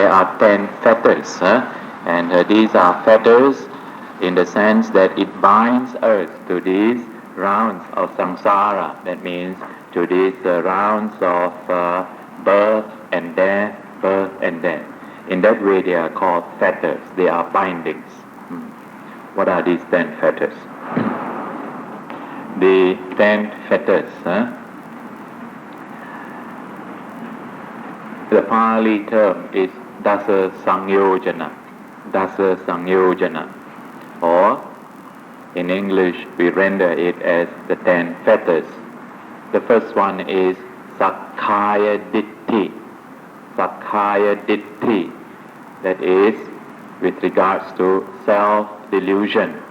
there are 10 fetters, and these are fetters in the sense that it binds us to these rounds of samsara. That means to these rounds of birth and death, birth and death. In that way they are called fetters. They are bindings. What are these 10 fetters? The 10 fetters. The Pali term is Dasa Sangyojana. Dasa Sangyojana. Or in English we render it as the 10 fetters. The first one is Sakkaya Ditti. Sakkaya Ditti. That is with regards to self-delusion.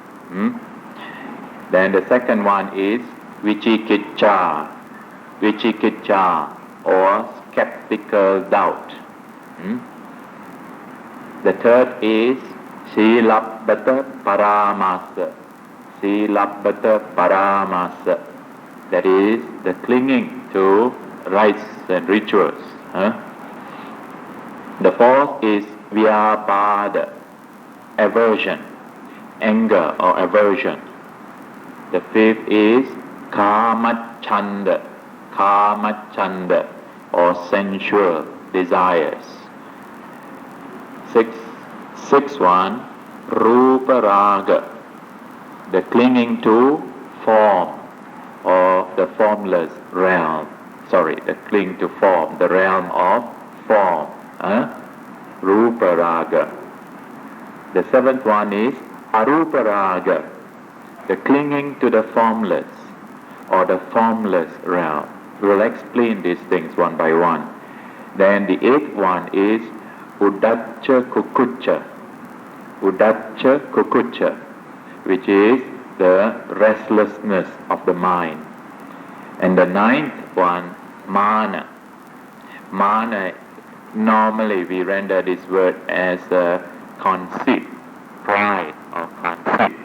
Then the second one is Vichikicca. Vichikicca or skeptical doubt. The third is Silabbata Paramasa. Silabbata Paramasa. That is the clinging to rites and rituals. The fourth is Vyapada, aversion, anger or aversion. The fifth is Kamachanda, Kamachanda or sensual desires. Sixth one, Rupa Raga, the clinging to form or the formless realm. The cling to form, the realm of form. Rupa Raga. The seventh one is Arupa Raga, the clinging to the formless or the formless realm. We will explain these things one by one. Then the eighth one is Uddacca Kukucca. Uddacca Kukucca, which is the restlessness of the mind. And the ninth one, Mana. Mana, normally we render this word as conceit, pride or conceit.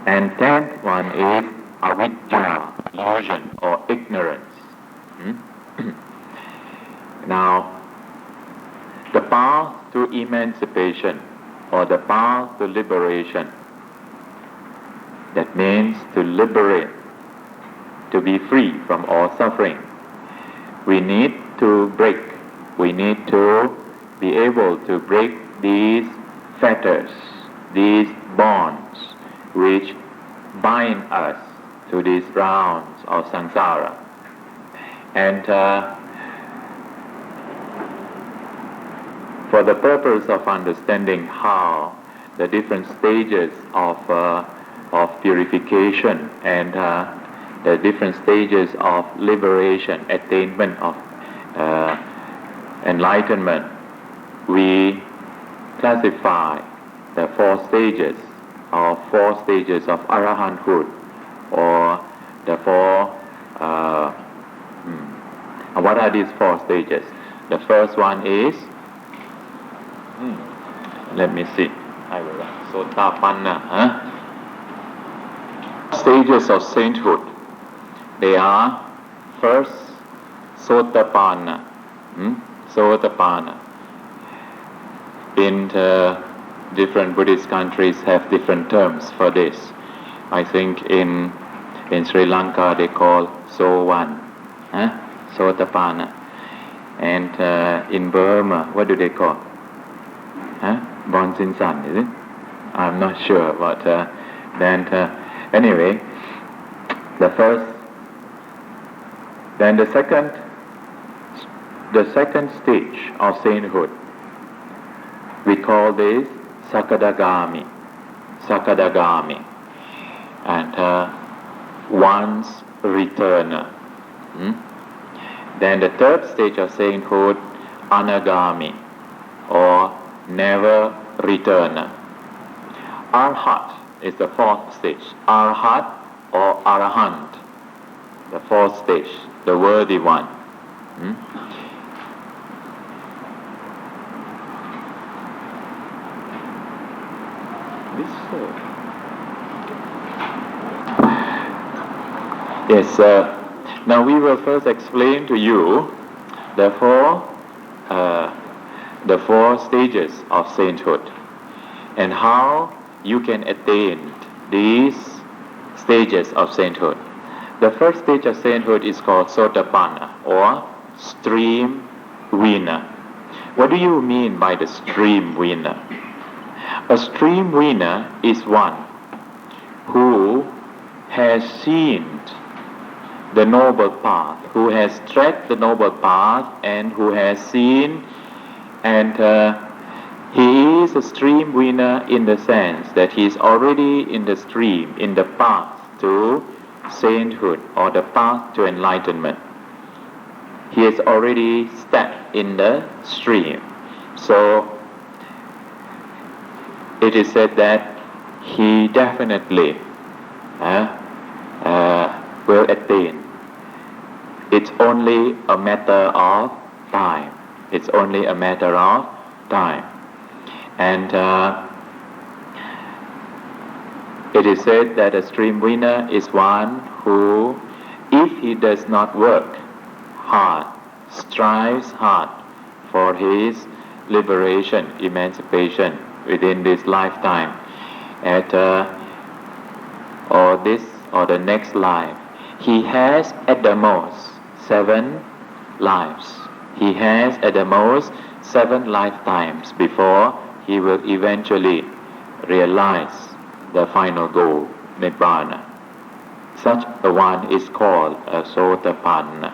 And tenth one is Avidya, illusion or ignorance. Now, the path to emancipation or the path to liberation, that means to liberate, to be free from all suffering. We need to be able to break these fetters, these bonds which bind us to these rounds of samsara. And for the purpose of understanding how the different stages of purification and the different stages of liberation, attainment of enlightenment, we classify the four stages of arahanthood, or the four. What are these four stages? The first one is. Let me see. I will write. Sotapanna. Stages of sainthood. They are first Sotapanna. Sotapanna. In different Buddhist countries have different terms for this. I think in Sri Lanka they call Sowan, Sotapanna. And in Burma, what do they call? Bonsinsan, is it? I'm not sure, but anyway, the first, then the second stage of sainthood, we call this Sakadagami, and once returner. Then the third stage of sainthood, Anagami, or never returner. Arhat is the fourth stage. Arhat or Arahant, the fourth stage, the worthy one. Yes, now we will first explain to you the four the 4 stages of sainthood, and how you can attain these stages of sainthood. The first stage of sainthood is called Sotapanna, or stream winner. What do you mean by the stream winner? A stream winner is one who has seen the noble path, who has tread the noble path, and who has seen, and he is a stream winner in the sense that he is already in the stream, in the path to sainthood or the path to enlightenment. He has already stepped in the stream. So it is said that he definitely will attain. It's only a matter of time. It's only a matter of time. And it is said that a stream winner is one who, if he does not work hard, strives hard for his liberation, emancipation within this lifetime, or the next life, he has at the most 7 lives. He has at the most 7 lifetimes before he will eventually realize the final goal, Nibbana. Such a one is called a Sotapanna.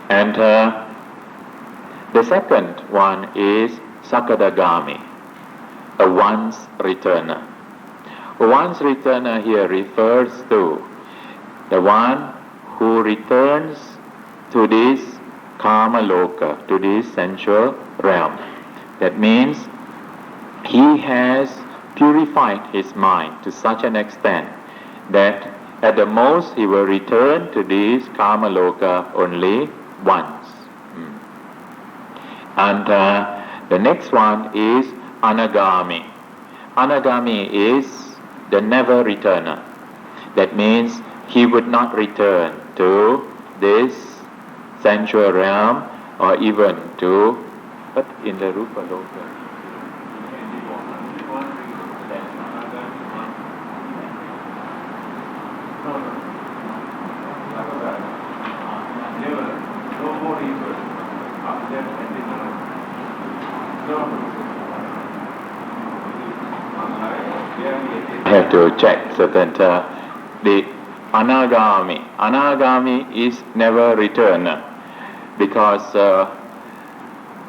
And the second one is Sakadagami, a once returner. A once returner here refers to the one who returns to this Kama Loka, to this sensual realm. That means he has purified his mind to such an extent that at the most he will return to this Kama Loka only once. And the next one is Anagami. Anagami is the never returner. That means he would not return to this sensual realm or even to, but in the Rupa Loka. I have to check so that the Anagami is never returner, because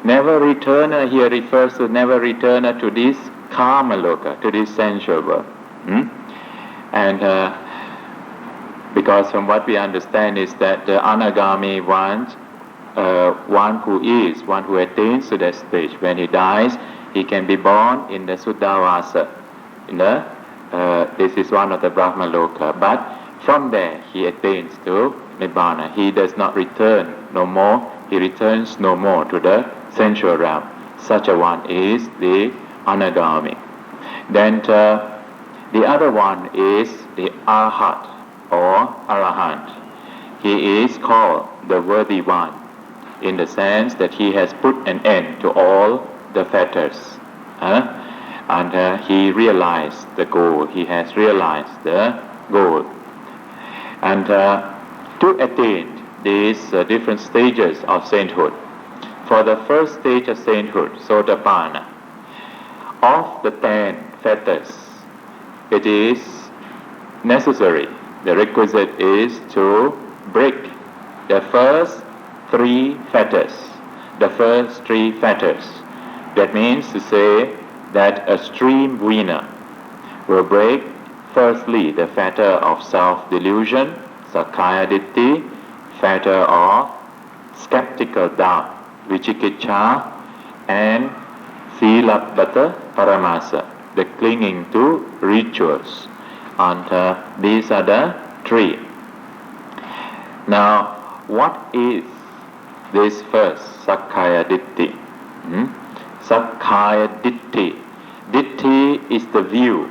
never returner here refers to never returner to this Kama Loka, to this sensual world. And because from what we understand is that the Anagami one who attains to that stage, when he dies, he can be born in the Suddhavasa. This is one of the Brahma Loka, but from there he attains to Nibbana. He does not return no more, he returns no more to the sensual realm. Such a one is the Anagami. Then the other one is the Arhat or Arahant. He is called the worthy one in the sense that he has put an end to all the fetters. And he realized the goal. He has realized the goal. And to attain these different stages of sainthood, for the first stage of sainthood, Sotapanna, of the 10 fetters, it is necessary, the requisite is to break the first 3 fetters. The first 3 fetters. That means to say that a stream winner will break firstly the fetter of self-delusion, Sakkaya Ditthi, fetter of skeptical doubt, Vicikiccha, and Silabbata Paramasa, the clinging to rituals. And these are the 3. Now, what is this first Sakkaya Ditthi? Sakkaya Ditthi. Ditthi is the view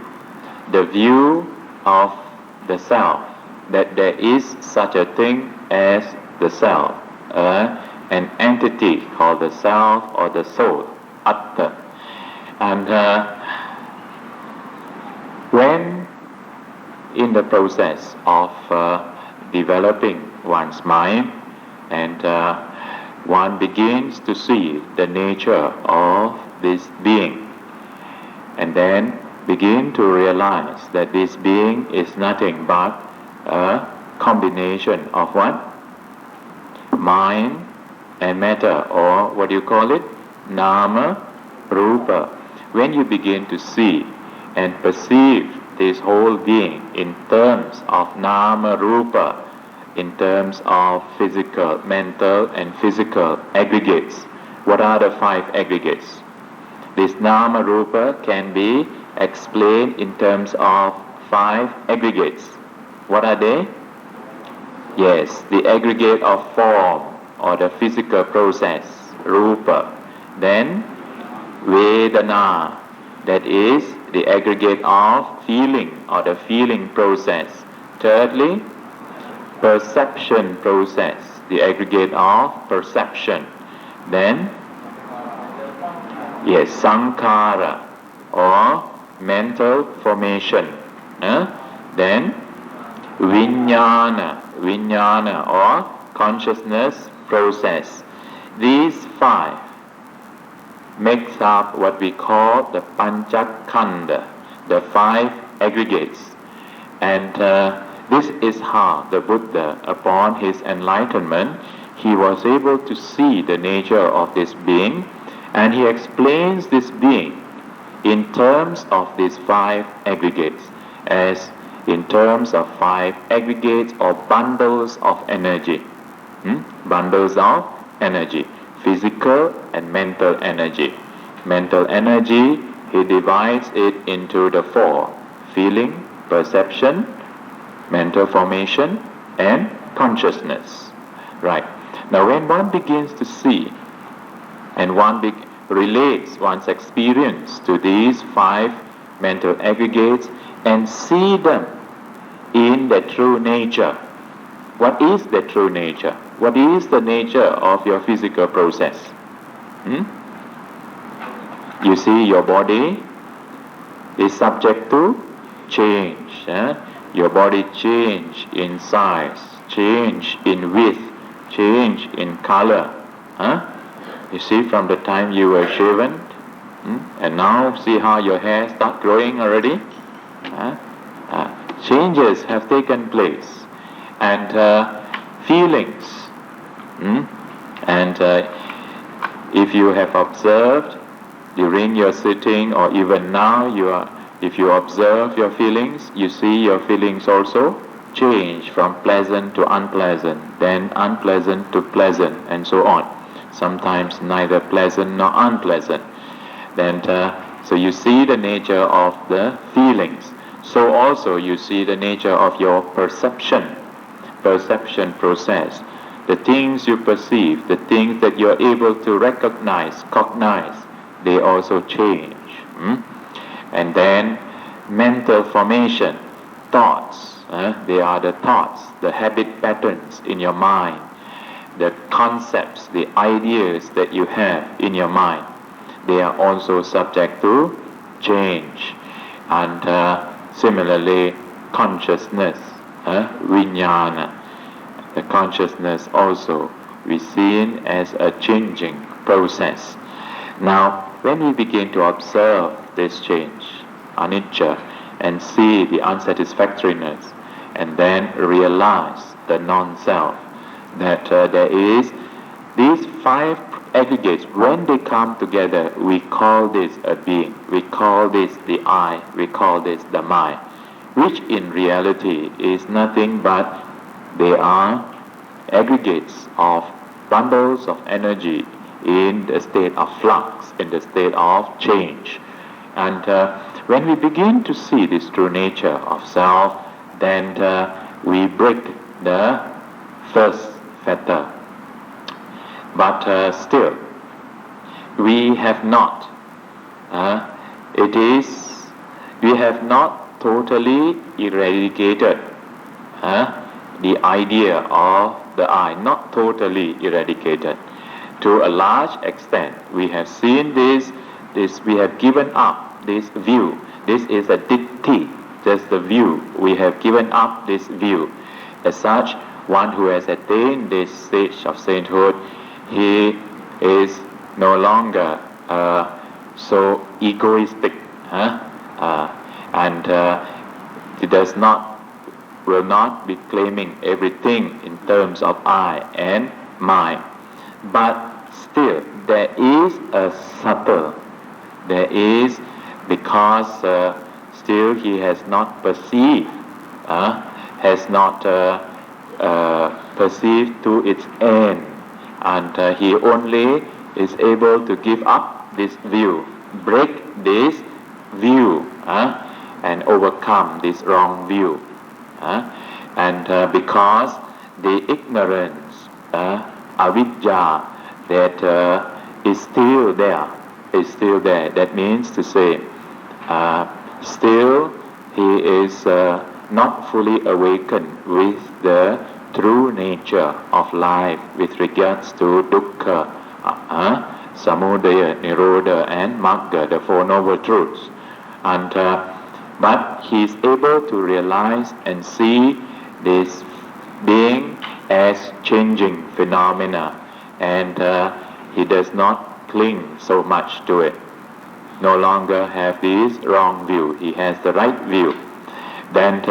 of the self, that there is such a thing as the self, an entity called the self or the soul, atta. And when in the process of developing one's mind, and one begins to see the nature of this being, and then begin to realize that this being is nothing but a combination of what? Mind and matter, or what do you call it? Nama, Rupa. When you begin to see and perceive this whole being in terms of Nama, Rupa, in terms of physical, mental and physical aggregates. What are the 5 aggregates? This Nama, Rupa can be explained in terms of 5 aggregates. What are they? Yes, the aggregate of form or the physical process, Rupa. Then Vedana, that is the aggregate of feeling or the feeling process. Thirdly, perception process, the aggregate of perception. Then, yes, Sankhara or mental formation. Then Vijnana or consciousness process. These 5 makes up what we call the Panchakanda, the 5 aggregates. And this is how the Buddha, upon his enlightenment, he was able to see the nature of this being, and he explains this being in terms of these 5 aggregates, as in terms of 5 aggregates or bundles of energy. Bundles of energy, physical and mental energy. Mental energy, he divides it into the 4: feeling, perception, mental formation, and consciousness. Right. Now when one begins to see and one relates one's experience to these 5 mental aggregates and see them in the true nature. What is the true nature? What is the nature of your physical process? You see, your body is subject to change. Your body change in size, change in width, change in color. You see, from the time you were shaven, and now see how your hair start growing already. Changes have taken place, and feelings. And if you have observed during your sitting, or even now, if you observe your feelings, you see your feelings also change from pleasant to unpleasant, then unpleasant to pleasant, and so on. Sometimes neither pleasant nor unpleasant. Then, so you see the nature of the feelings. So also you see the nature of your perception process. The things you perceive, the things that you're able to cognize, they also change. And then mental formation, thoughts. They are the thoughts, the habit patterns in your mind, the concepts, the ideas that you have in your mind. They are also subject to change. And similarly, consciousness, vijnana, the consciousness also we seen as a changing process. Now, when we begin to observe this change, anicca, and see the unsatisfactoriness, and then realize the non-self, that there is these 5 aggregates. When they come together, we call this a being, we call this the I, we call this the mind, which in reality is nothing but they are aggregates of bundles of energy in the state of flux, in the state of change. And when we begin to see this true nature of self, then we break the first fetter. But still, we have not totally eradicated the idea of the I, not totally eradicated. to a large extent. We have seen this, we have given up this view. This is a ditti, just the view. We have given up this view. As such, one who has attained this stage of sainthood, he is no longer so egoistic, and he will not be claiming everything in terms of I and mine. But still, there is a subtle, because still he has not perceived, perceived to its end, and he only is able to give up this view, break this view, and overcome this wrong view. And because the ignorance, avidya, that is still there, that means to say, still he is not fully awakened with the true nature of life with regards to dukkha, samudaya, nirodha, and magga, the Four Noble Truths. And but he is able to realize and see this being as changing phenomena, and he does not cling so much to it. No longer have this wrong view. He has the right view. Then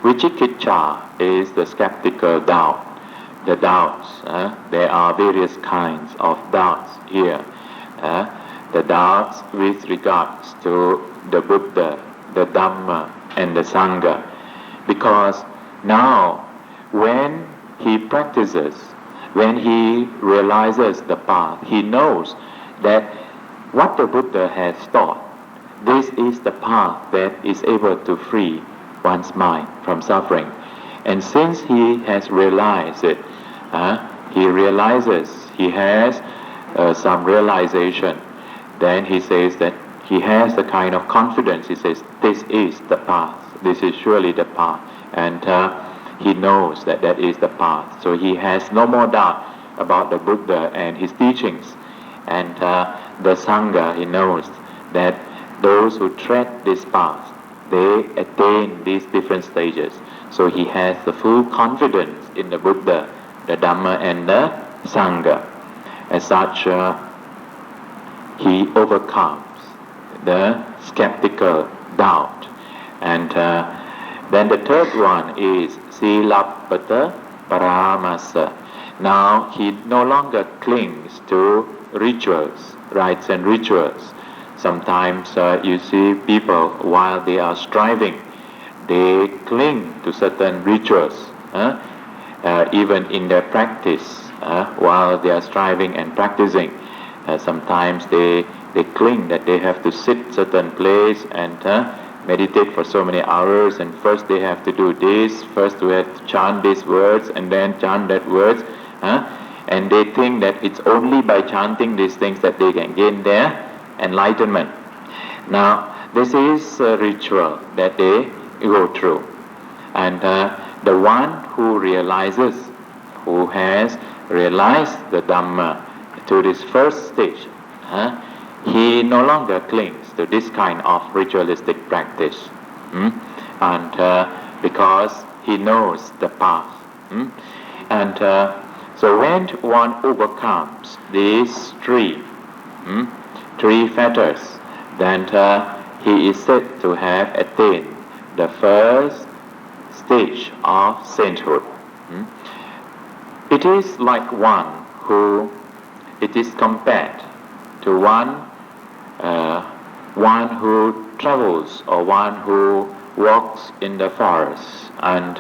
Vicikicca is the skeptical doubt. The doubts. There are various kinds of doubts here. The doubts with regards to the Buddha, the Dhamma, and the Sangha. Because now, when he practices, when he realizes the path, he knows that what the Buddha has taught, this is the path that is able to free one's mind from suffering. And since he has realized it, he has some realization, then he says that he has the kind of confidence. He says, this is the path. This is surely the path. And he knows that that is the path. So he has no more doubt about the Buddha and his teachings. And the Sangha, he knows that those who tread this path, they attain these different stages. So he has the full confidence in the Buddha, the Dhamma, and the Sangha. As such, he overcomes the skeptical doubt. And then the third one is Silabbata Paramasa. Now he no longer clings to rituals, rites and rituals. Sometimes you see people, while they are striving, they cling to certain rituals, even in their practice, while they are striving and practicing. Sometimes they cling that they have to sit certain place and meditate for so many hours, and first they have to do this, first they have to chant these words and then chant that words, and they think that it's only by chanting these things that they can gain their enlightenment. Now, this is a ritual that they go through. And the one who realizes, who has realized the Dhamma to this first stage, he no longer clings to this kind of ritualistic practice. And because he knows the path. And so when one overcomes these three fetters, then he is said to have attained the first stage of sainthood. It is like one who, it is compared to one who travels, or one who walks in the forest, and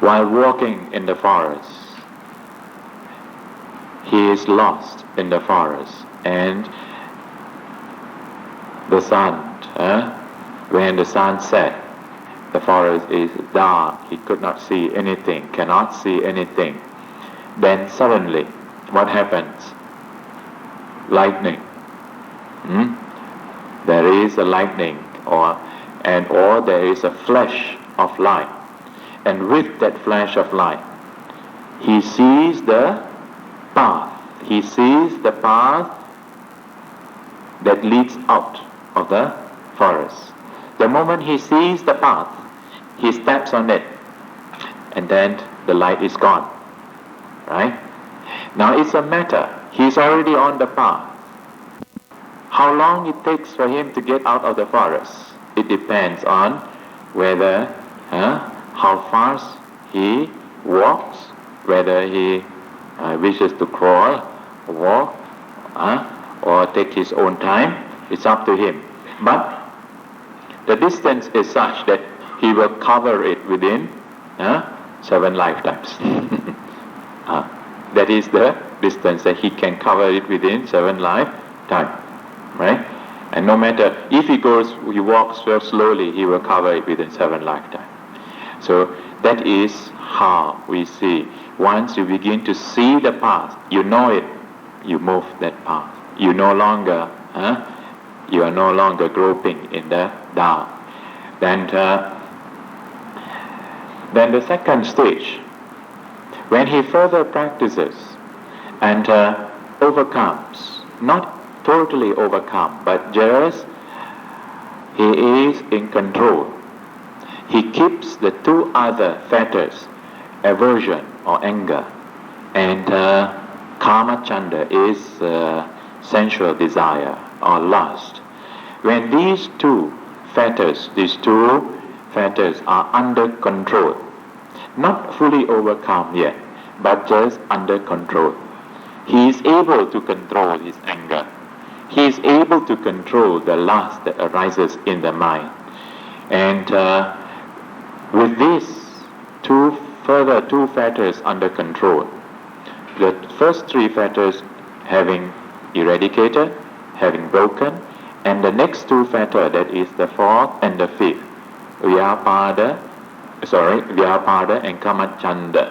while walking in the forest, he is lost in the forest, and the sun, when the sun set, the forest is dark, he could not see anything, cannot see anything. Then suddenly, what happens? Lightning. There is a lightning, or there is a flash of light. And with that flash of light, he sees the he sees the path that leads out of the forest. The moment he sees the path, he steps on it, and then the light is gone. Right? Now it's a matter, he's already on the path. How long it takes for him to get out of the forest? It depends on whether, how fast he walks, whether he wishes to crawl, walk, or take his own time. It's up to him. But the distance is such that he will cover it within 7 lifetimes. That is the distance that he can cover it within 7 lifetimes. Right? And no matter if he walks very slowly, he will cover it within 7 lifetimes. So that is how we see. Once you begin to see the path, you know it, you move that path. You are no longer groping in the dark. Then the second stage, when he further practices and overcomes, not totally overcome, but just he is in control. He keeps the 2 other fetters, aversion or anger, and kama chanda is sensual desire or lust. When these two fetters are under control, not fully overcome yet, but just under control, he is able to control his anger. He is able to control the lust that arises in the mind. And with these further two fetters under control, the first 3 fetters having eradicated, having broken, and the next 2 fetters, that is the 4th and the 5th, Vyapada and Kamachanda.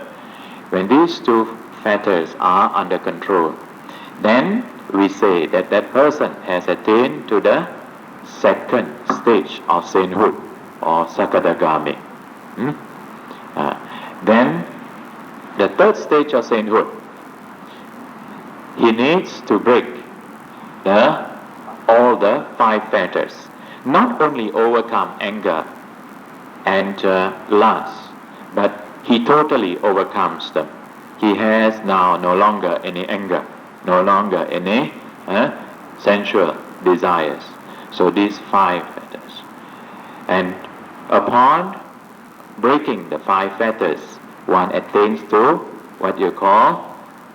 When these 2 fetters are under control, then we say that that person has attained to the second stage of sainthood or Sakadagami. Then the third stage of sainthood, he needs to break all the 5 fetters. Not only overcome anger and lust, but he totally overcomes them. He has now no longer any anger, no longer any sensual desires. So these 5 fetters. And upon breaking the 5 fetters, one attains to what you call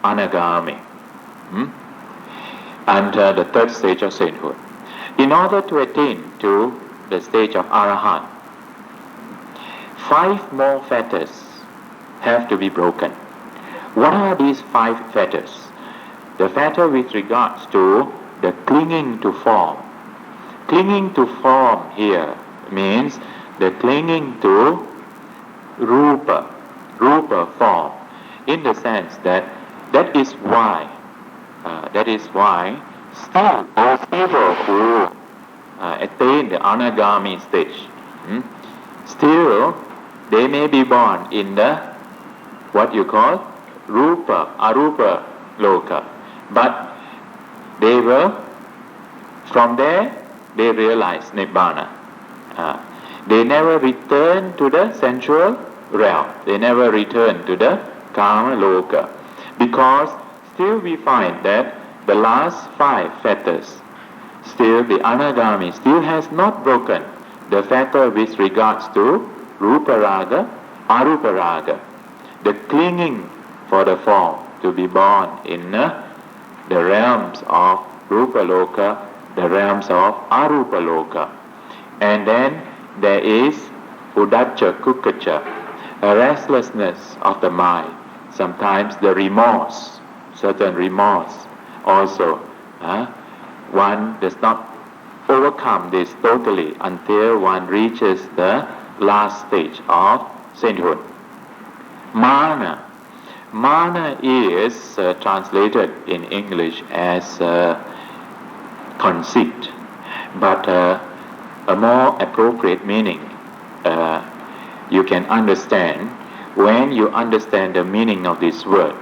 anagami, and the third stage of sainthood. In order to attain to the stage of arahant, 5 more fetters have to be broken. What are these 5 fetters? The fetter with regards to the clinging to form. Clinging to form here means the clinging to rupa form, in the sense that is why still those people who attain the anagami stage, still they may be born in the what you call arupa loka, but they will, from there they realize nibbana. They never return to the sensual realm. They never return to the kama loka, because still we find that the last 5 fetters, still the anagami still has not broken the fetter with regards to rupa raga, arupa raga, the clinging for the form to be born in the realms of rupa loka, the realms of arupa loka. And then there is udacha kukacha, a restlessness of the mind, sometimes the remorse, certain remorse also. One does not overcome this totally until one reaches the last stage of sainthood. Mana is translated in English as conceit, but a more appropriate meaning you can understand when you understand the meaning of this word.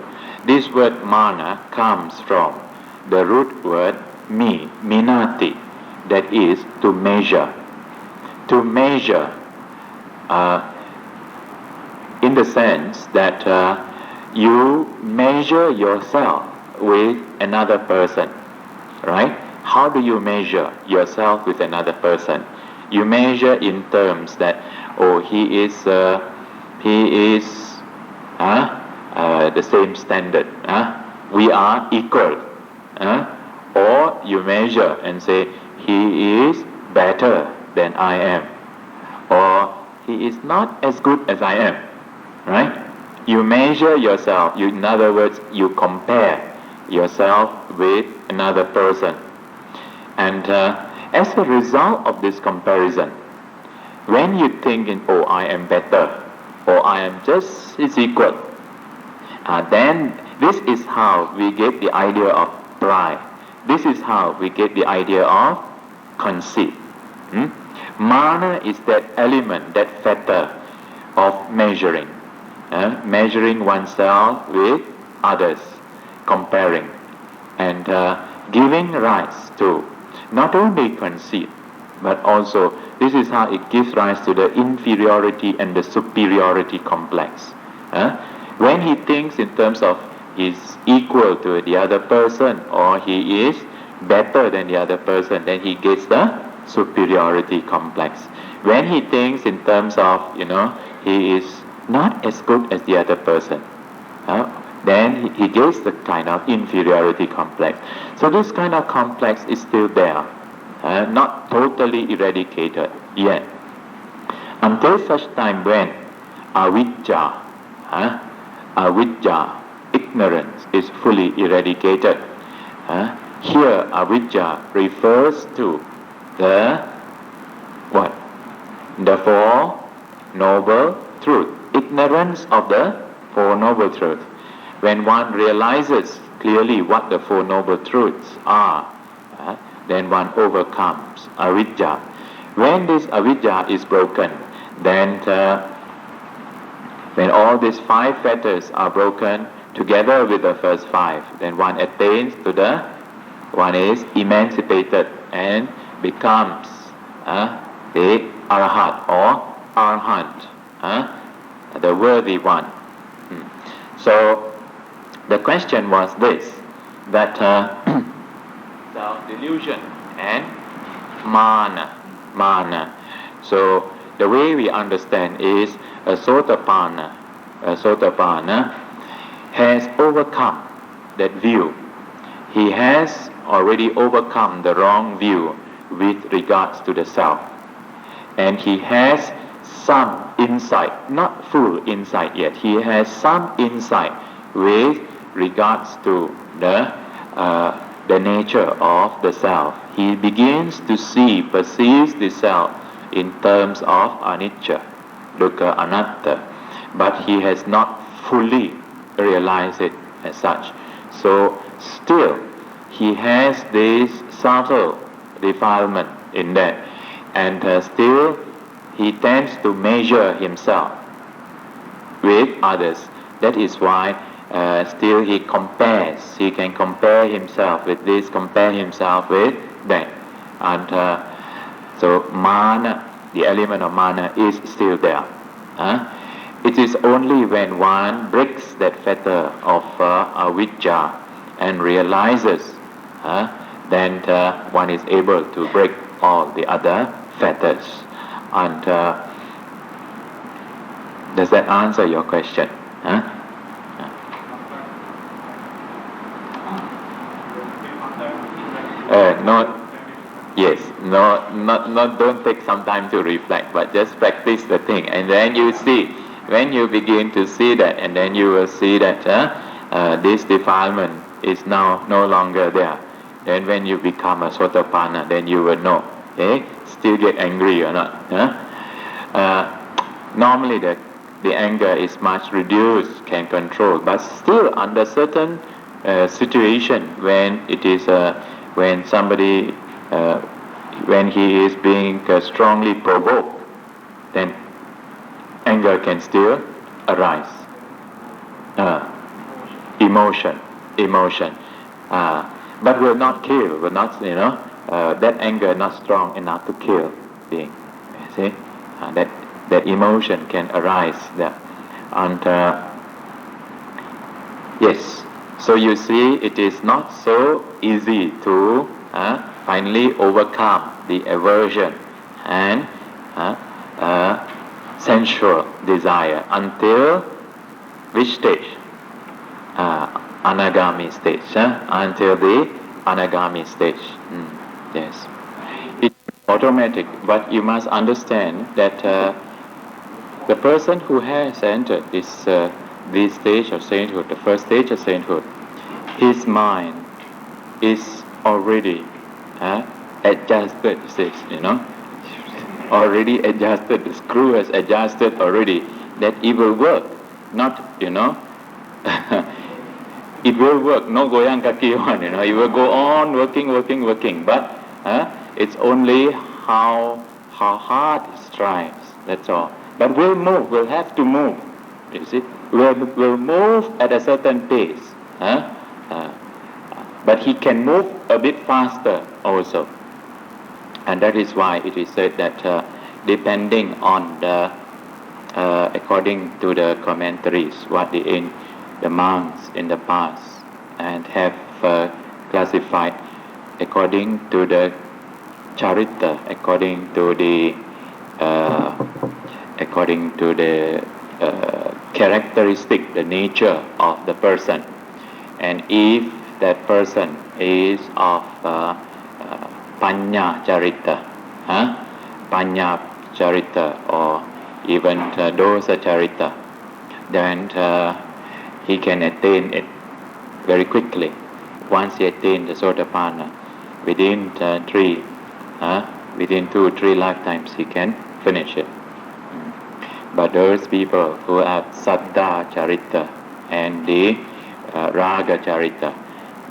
This word mana comes from the root word minati, that is to measure. To measure in the sense that you measure yourself with another person, right? How do you measure yourself with another person? You measure in terms that, oh, he is the same standard. We are equal. Or you measure and say, he is better than I am. Or he is not as good as I am. Right? You measure yourself. In other words, you compare yourself with another person. And as a result of this comparison, when you think, oh, I am better, or I am just is equal, then this is how we get the idea of pride. This is how we get the idea of conceit. Mana is that element, that fetter of measuring. Measuring oneself with others, comparing, and giving rise to not only conceit, but also this is how it gives rise to the inferiority and the superiority complex. When he thinks in terms of is equal to the other person, or he is better than the other person, then he gets the superiority complex. When he thinks in terms of, he is not as good as the other person, then he gets the kind of inferiority complex. So this kind of complex is still there, not totally eradicated yet, until such time when avijja, ignorance, is fully eradicated. Here avijja refers to the what? The Four Noble Truths. Ignorance of the Four Noble Truths. When one realizes clearly what the Four Noble Truths are, then one overcomes avijja. When this avijja is broken, then when all these 5 fetters are broken together with the first 5, then one attains to one is emancipated and becomes the arahat or arhat, the worthy one. So the question was this, that self-delusion and mana. So the way we understand is a Sotapanna has overcome that view. He has already overcome the wrong view with regards to the self. And he has some insight, not full insight yet, he has some insight with regards to the nature of the self. He begins to perceives the self in terms of anicca, dukkha, anatta, but he has not fully realized it as such. So still he has this subtle defilement in that, and still he tends to measure himself with others. That is why still he compares. He can compare himself with this, compare himself with that. And so mana, the element of mana, is still there. It is only when one breaks that fetter of avijja and realizes, then one is able to break all the other fetters. And does that answer your question? Don't take some time to reflect, but just practice the thing, and then you see, when you begin to see that, and then you will see that this defilement is now no longer there. Then when you become a Sotapanna, then you will know, still get angry or not. Normally the anger is much reduced, can control, but still under certain situation, when it is when somebody when he is being strongly provoked, then anger can still arise. emotion, emotion. But will not kill, will not, that anger not strong enough to kill being. You see, that emotion can arise there, and yes. So you see, it is not so easy to finally overcome the aversion and sensual desire until which stage? Anagami stage. Until the Anagami stage. Yes. It's automatic, but you must understand that the person who has entered this stage of sainthood, the first stage of sainthood, his mind is already adjusted, already adjusted, the screw has adjusted already, that it will work, not, it will work, no goyang kaki on, it will go on working, but it's only how hard it strives, that's all. But we'll move, we'll have to move, you see, we'll move at a certain pace, but he can move a bit faster also. And that is why it is said that depending on the, according to the commentaries, what the monks in the past and have classified according to the charita, according to the characteristic, the nature of the person. And if that person is of Panya Charita, Panya Charita, or even Dosa Charita, then he can attain it very quickly. Once he attains the Sotapanna, within 2-3 lifetimes he can finish it. But those people who have Saddha Charita and the Raga Charita,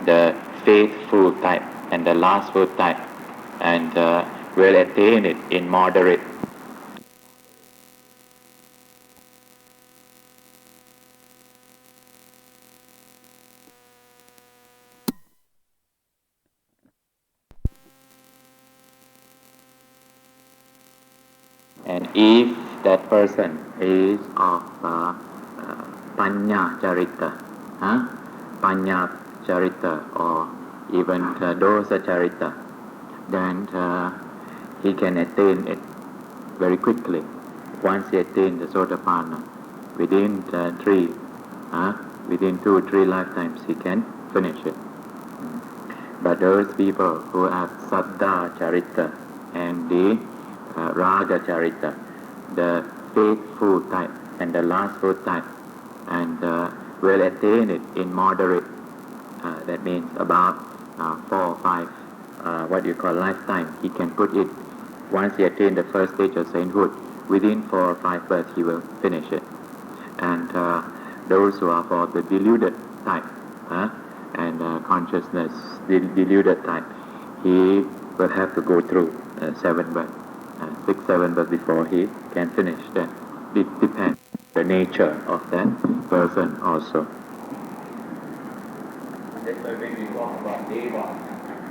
the faithful type and the lastful type, and will attain it in moderate. And if that person is of Panya Charita, Panya Charita, or even Dosa Charita, then he can attain it very quickly. Once he attains the Sotapanna, within 2-3 lifetimes he can finish it. But those people who have Saddha Charita and the Raga Charita, the faithful type and the lastful type, and will attain it in moderate. That means about 4 or 5, lifetime. He can put it, once he attains the first stage of sainthood, within 4 or 5 births he will finish it. And those who are for the deluded type, and consciousness deluded type, he will have to go through 7 births, 6-7 births before he can finish that. It depends on the nature of that person also. That's why when we talk about Deva,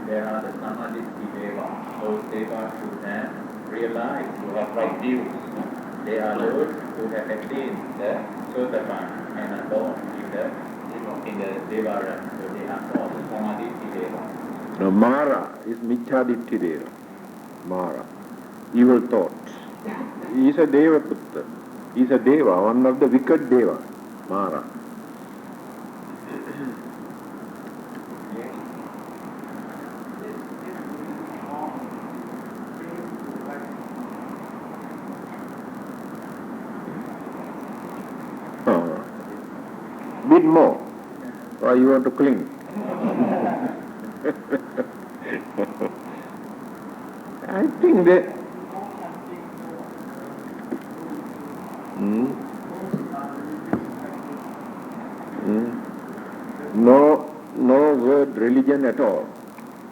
there are the Samadhitti Deva. Those Devas who have realized, who have right views. They are those who have attained the Sotapanna and are born in the Deva realm. So they are called the Samadhitti Deva. No, Mara is Michhaditti Deva. Mara, evil thoughts. He is a Deva Putta. He is a Deva, one of the wicked Deva, Mara. Bit more. Why you want to cling? I think that no word religion at all.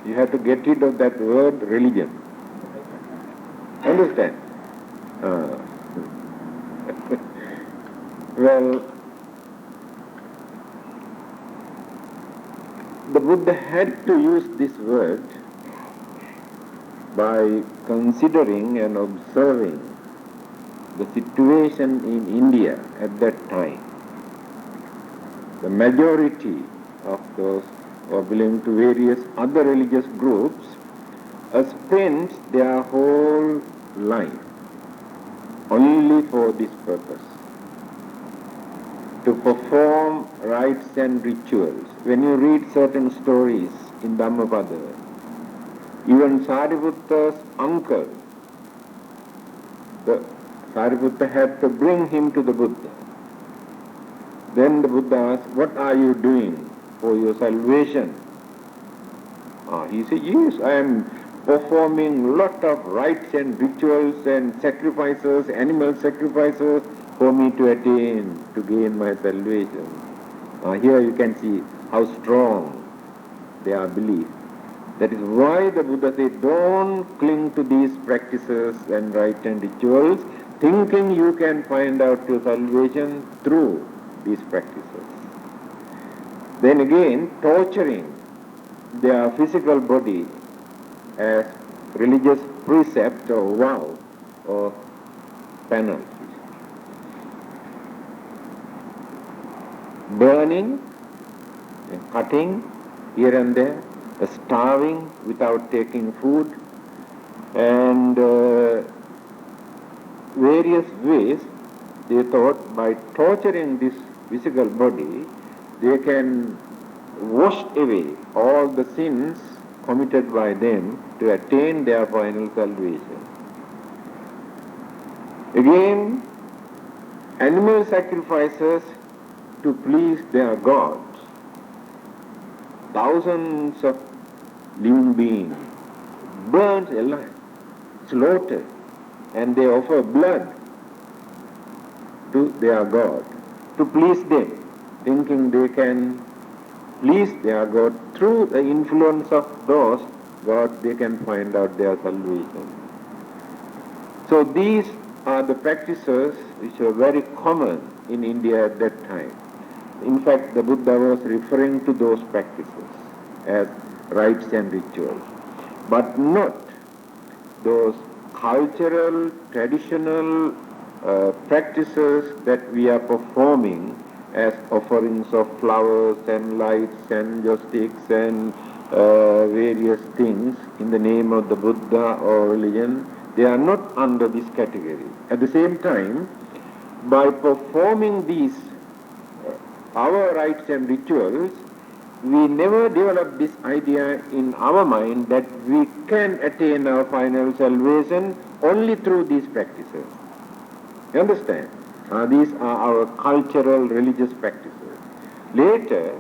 You have to get rid of that word religion. Understand? Well, The Buddha had to use this word by considering and observing the situation in India at that time. The majority of those who belong to various other religious groups spent their whole life only for this purpose, to perform rites and rituals. When you read certain stories in Dhammapada, even Sariputta's uncle, Sariputta had to bring him to the Buddha. Then the Buddha asked, "What are you doing for your salvation?" He said, "Yes, I am performing lot of rites and rituals and sacrifices, animal sacrifices, for me to attain, to gain my salvation." Here you can see how strong their belief. That is why the Buddha said, don't cling to these practices and rites and rituals, thinking you can find out your salvation through these practices. Then again, torturing their physical body as religious precept or vow or penalty. Burning, cutting here and there, starving without taking food, and various ways they thought by torturing this physical body they can wash away all the sins committed by them to attain their final salvation. Again, animal sacrifices to please their gods. Thousands of living beings burnt alive, slaughtered, and they offer blood to their god to please them, thinking they can please their god through the influence of those gods they can find out their salvation. So these are the practices which were very common in India at that time. In fact, the Buddha was referring to those practices as rites and rituals, but not those cultural, traditional practices that we are performing as offerings of flowers and lights and joysticks and various things in the name of the Buddha or religion. They are not under this category. At the same time, by performing these our rites and rituals, we never develop this idea in our mind that we can attain our final salvation only through these practices. You understand? These are our cultural, religious practices. Later,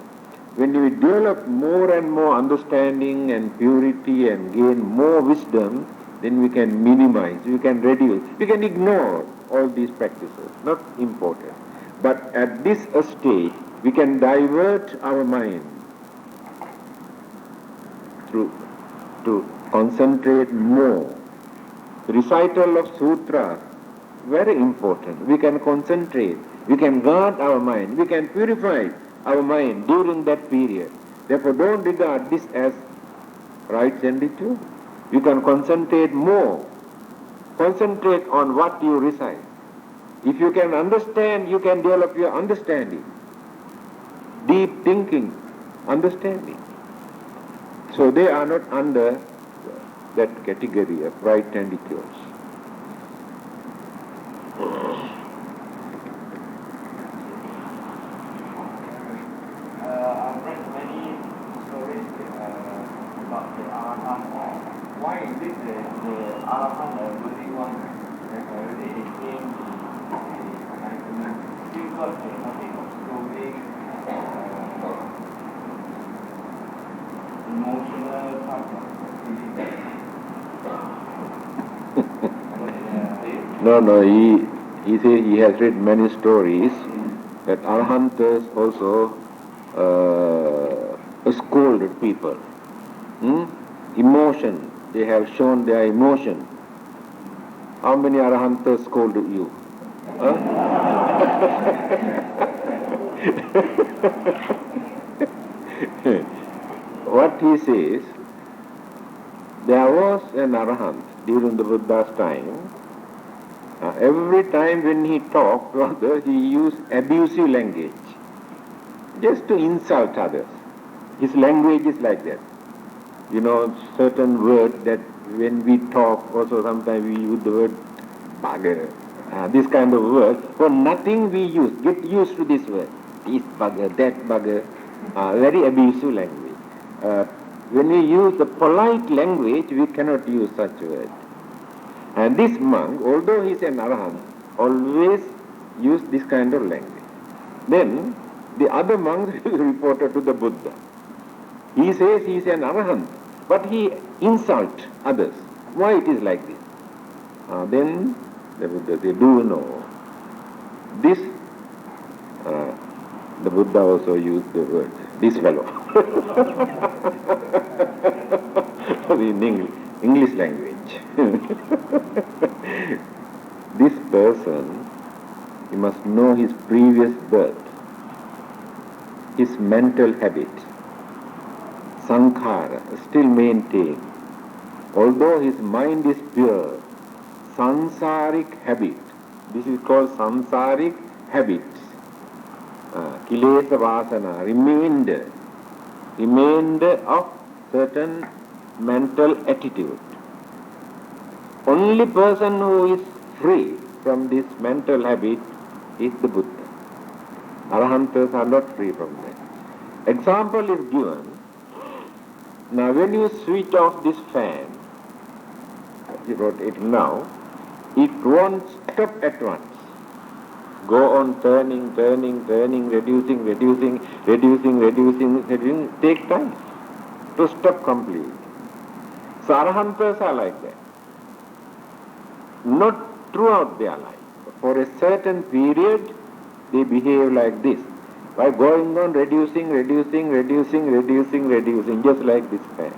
when we develop more and more understanding and purity and gain more wisdom, then we can minimize, we can reduce, we can ignore all these practices, not important. But at this stage, we can divert our mind to concentrate more. Recital of sutras, very important. We can concentrate, we can guard our mind, we can purify our mind during that period. Therefore, don't regard this as rites and rituals. You can concentrate more. Concentrate on what you recite. If you can understand, you can develop your understanding. Deep thinking, understanding. So they are not under that category of rites and rituals. I've read many stories about the Arahant. Why is it the Arahant really one that already attained the enlightenment? Still got nothing of schooling, emotional type of feeling. No, he said he has read many stories that Arahants also scolded people. Emotion, they have shown their emotion. How many Arahants scolded you? Huh? But he says, there was an Arahant during the Buddha's time. Every time when he talked to others, he used abusive language, just to insult others. His language is like that. You know, certain words that when we talk, also sometimes we use the word bugger. This kind of word, for nothing we use. Get used to this word. This bugger, that bugger. Very abusive language. When we use the polite language, we cannot use such words. And this monk, although he is an Arahant, always used this kind of language. Then the other monks reported to the Buddha. He says he is an Arahant, but he insults others. Why it is like this? Then the Buddha said, do you know, this, the Buddha also used the word, this fellow, in English language. This person, he must know his previous birth, his mental habit, sankhara, still maintained. Although his mind is pure, sansaric habit, this is called sansaric habits, kilesa vasana, remainder of certain mental attitude. Only person who is free from this mental habit is the Buddha. Arahantas are not free from that. Example is given. Now when you switch off this fan, you wrote it now, it won't stop at once. Go on turning, reducing, take time to stop completely. So Arahantas are like that. Not throughout their life. For a certain period, they behave like this. By going on reducing, just like this fan.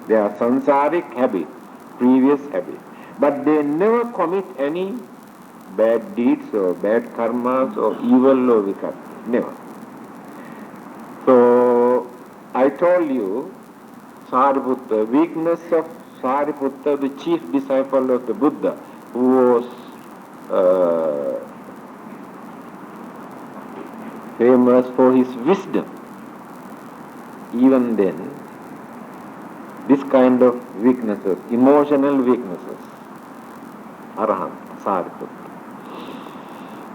They are sansaric habit, previous habit. But they never commit any bad deeds or bad karmas or evil or vikarma. Never. So, I told you, Sariputta, weakness of Sariputta, the chief disciple of the Buddha, who was famous for his wisdom. Even then, this kind of weaknesses, emotional weaknesses, Arahant, Sariputta.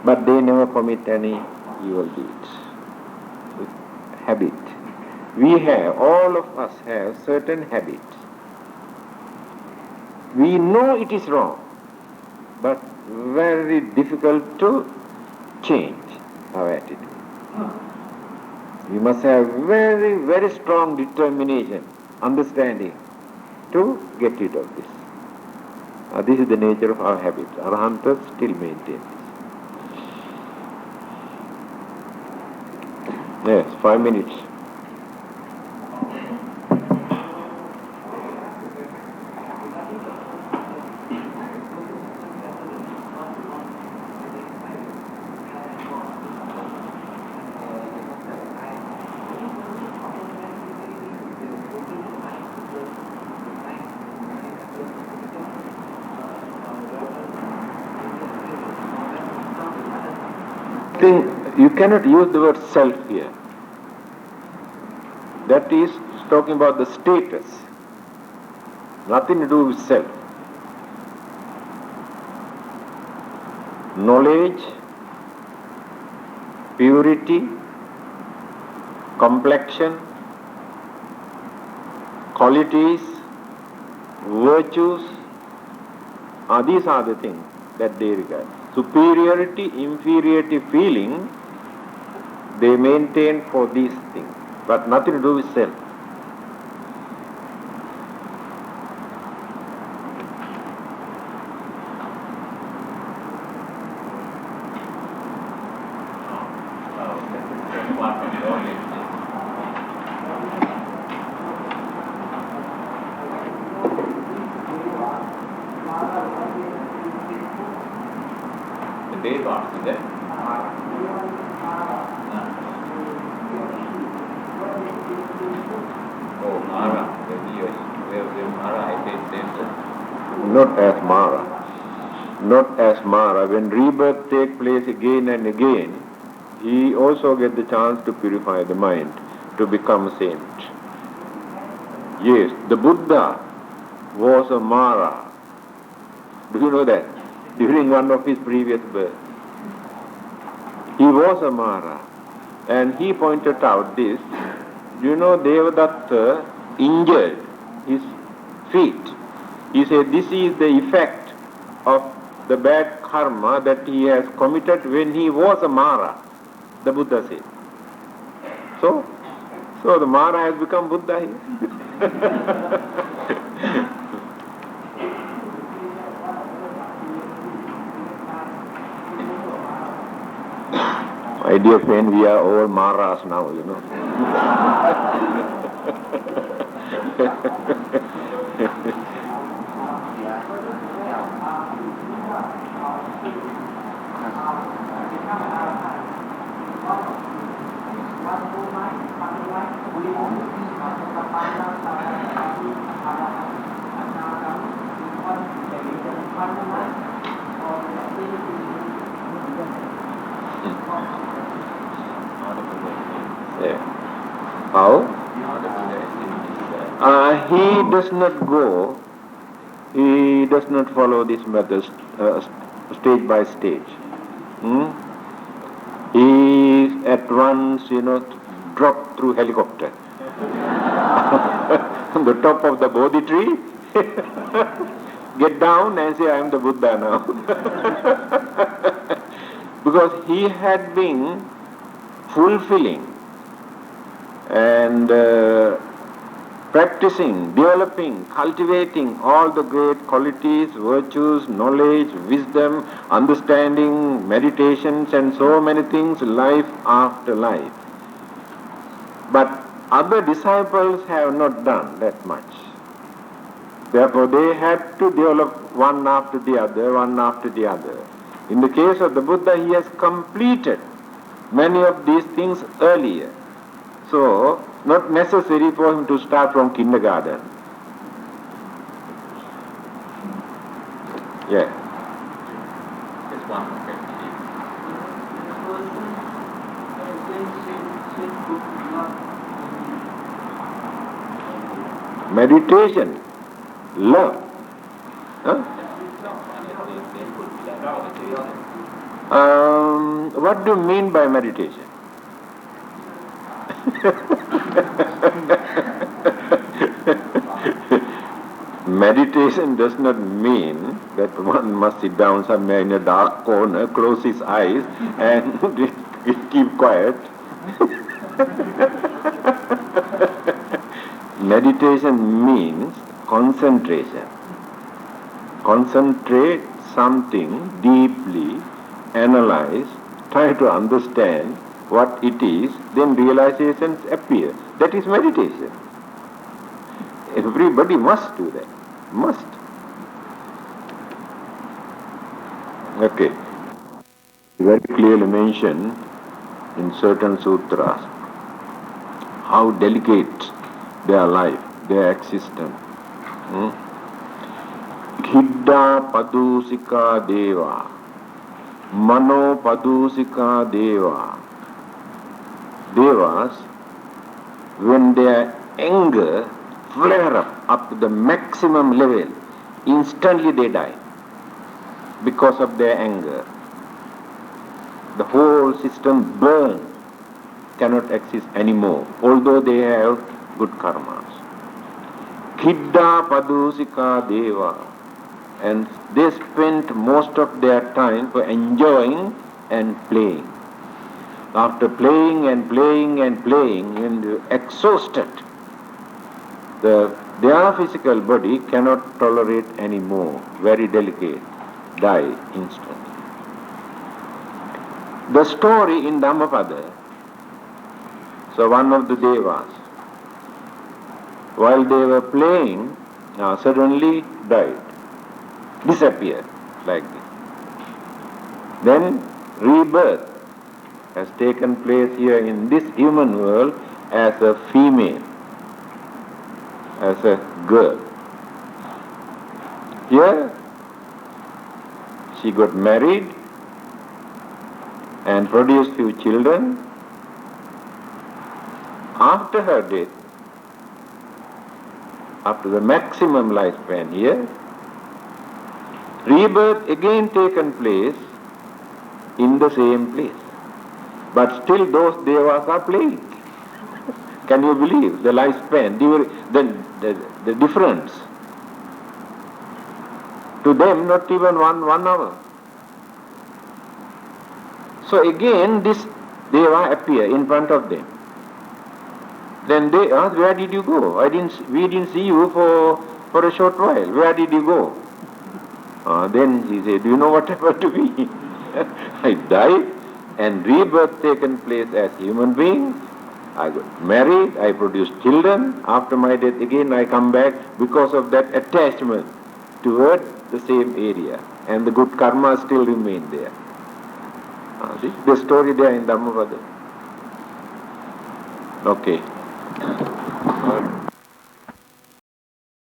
But they never commit any evil deeds. Habit. All of us have certain habits. We know it is wrong, but very difficult to change our attitude. We must have very, very strong determination, understanding to get rid of this. This is the nature of our habits. Arahantas still maintain this. Yes, 5 minutes. You cannot use the word self here. That is talking about the status. Nothing to do with self. Knowledge, purity, complexion, qualities, virtues, these are the things that they regard. Superiority, inferiority feeling, they maintain for these things, but nothing to do with self. Oh, not as Mara. Not as Mara. When rebirth takes place again and again, he also gets the chance to purify the mind, to become a saint. Yes, the Buddha was a Mara. Do you know that? During one of his previous births. He was a Mara. And he pointed out this. You know, Devadatta injured his feet. He said this is the effect of the bad karma that he has committed when he was a Mara, the Buddha said. So the Mara has become Buddha here. My dear friend, we are all Maras now, you know. How? He does not go, he does not follow this method stage by stage. He at once, dropped through helicopter. On the top of the Bodhi tree, get down and say, I am the Buddha now. Because he had been fulfilling and practicing, developing, cultivating all the great qualities, virtues, knowledge, wisdom, understanding, meditations and so many things, life after life. But other disciples have not done that much. Therefore they had to develop one after the other, one after the other. In the case of the Buddha, he has completed many of these things earlier. So, not necessary for him to start from kindergarten. Yeah. Just one more question. Meditation, love. Huh? What do you mean by meditation? Meditation does not mean that one must sit down somewhere in a dark corner, close his eyes and keep quiet. Meditation means concentration. Concentrate something deeply, analyze, try to understand what it is, then realizations appear. That is meditation. Everybody must do that. Must. Okay. Very clearly mentioned in certain sutras how delicate their life, their existence. Khidda padusika deva, mano padusika deva. Devas, when their anger flare up to the maximum level, instantly they die because of their anger. The whole system burns, cannot exist anymore, although they have good karmas. Khidda padusika deva, and they spent most of their time for enjoying and playing. After playing and playing and playing, and exhausted, their physical body cannot tolerate anymore, very delicate, die instantly. The story in Dhammapada, so one of the devas, while they were playing, suddenly died, disappeared like this. Then rebirth has taken place here in this human world as a female, as a girl. Here, she got married and produced few children. After her death, after the maximum lifespan here, rebirth again taken place in the same place. But still those devas are playing. Can you believe the lifespan, the difference? To them, not even one hour. So again, this deva appear in front of them. Then they ask, where did you go? We didn't see you for a short while. Where did you go? Then he said, do you know what happened to me? I died and rebirth taken place as human being. I got married, I produced children. After my death again I come back because of that attachment toward the same area. And the good karma still remain there. This is the story there in Dhammapada. Okay.